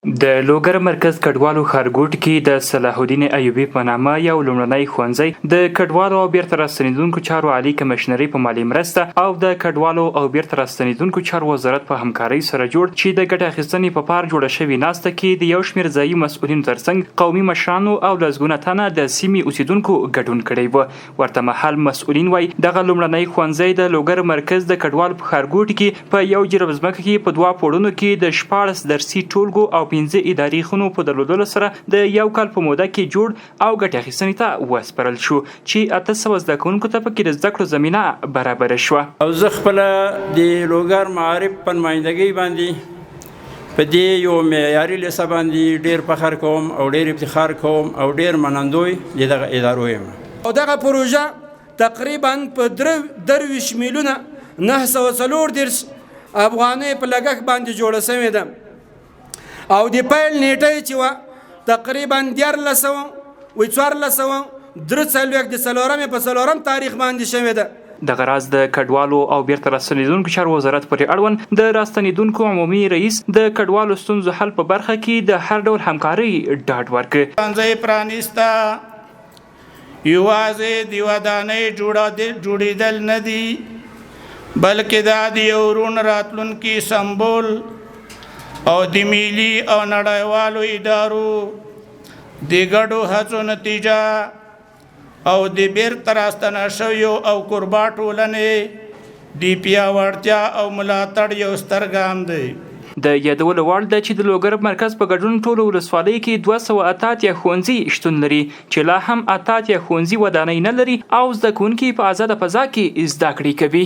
د لوګر مرکز کډوالو ښارګوټ کې د صلاح الدین ایوبي په نامه یو لومړنی ښوونځی د کډوالو او بیرته راستنیدونکو چارو عالي کمشنري په مالي مرسته او د کډوالو او بیرته راستنیدونکو چارو وزارت په همکارۍ سره جوړ چې د ګټې اخیستنې په پار جوړه شوې ناسته کې د یو شمېر ځایي مسؤلینو ترڅنګ قومي مشرانو او لسګونه تنه د سیمې اوسیدونکو ګډون کړی و. ورته مهال مسؤلین وایي دغه لومړنی ښوونځی د لوګر مرکز د کډوالو په ښارګوټ کې په یو جرب ځمکه کې په 2 پوړونو کې د 14 درسي ټولګو او 15 اداري خونو په درلودلو سره د یو کال په موده کې جوړ او ګټې اخیستنې ته وسپارل شو چې 800 زده کوونکو ته پکې د زده کړو زمینه برابره شوه. او زه خپله د لوګر معارف په نمایندګۍ باندې په دې یو معیاري لیسه باندې ډېر فخر کوم او ډېر افتخار کوم او ډېر منندوی د دغه ادارو یم. او دغه پروژه تقریبا په 23 میلیونه 940 افغانۍ په لګښت باندې جوړه شوې ده او د پیل نیټه چې وه تقریبا 1443 د څلورمې په څلورم تاریخ باندې شوې ده. دغه راز د کډوالو او بیرته راستنیدونکو چارو وزارت پورې اړوند د راستنیدونکو عمومي رئیس د کډوالو ستونزو حل په برخه کې د هر ډول همکارۍ ډاډ ورکړ. ښوونځی پرانیسته یوازې د ودانۍ جوړېدل نه دي بلکې دا د یو روڼ راتلونکي سمبول او د ملي او نړیوالو ادارو د ګډو هڅو نتیجه او د بیرته راستنه شویو او کوربا ټولنې د پیاوړتیا او ملاتړ یو ستر ګام دی. د یادولو وړ ده چې د لوګر مرکز په ګډون ټولو ولسوالیو کې 288 ښوونځي شتون لري چې لا هم 88 ښوونځي ودانۍ نه لري او زده کوونکي په ازاده فضا کې زده کړې کوي.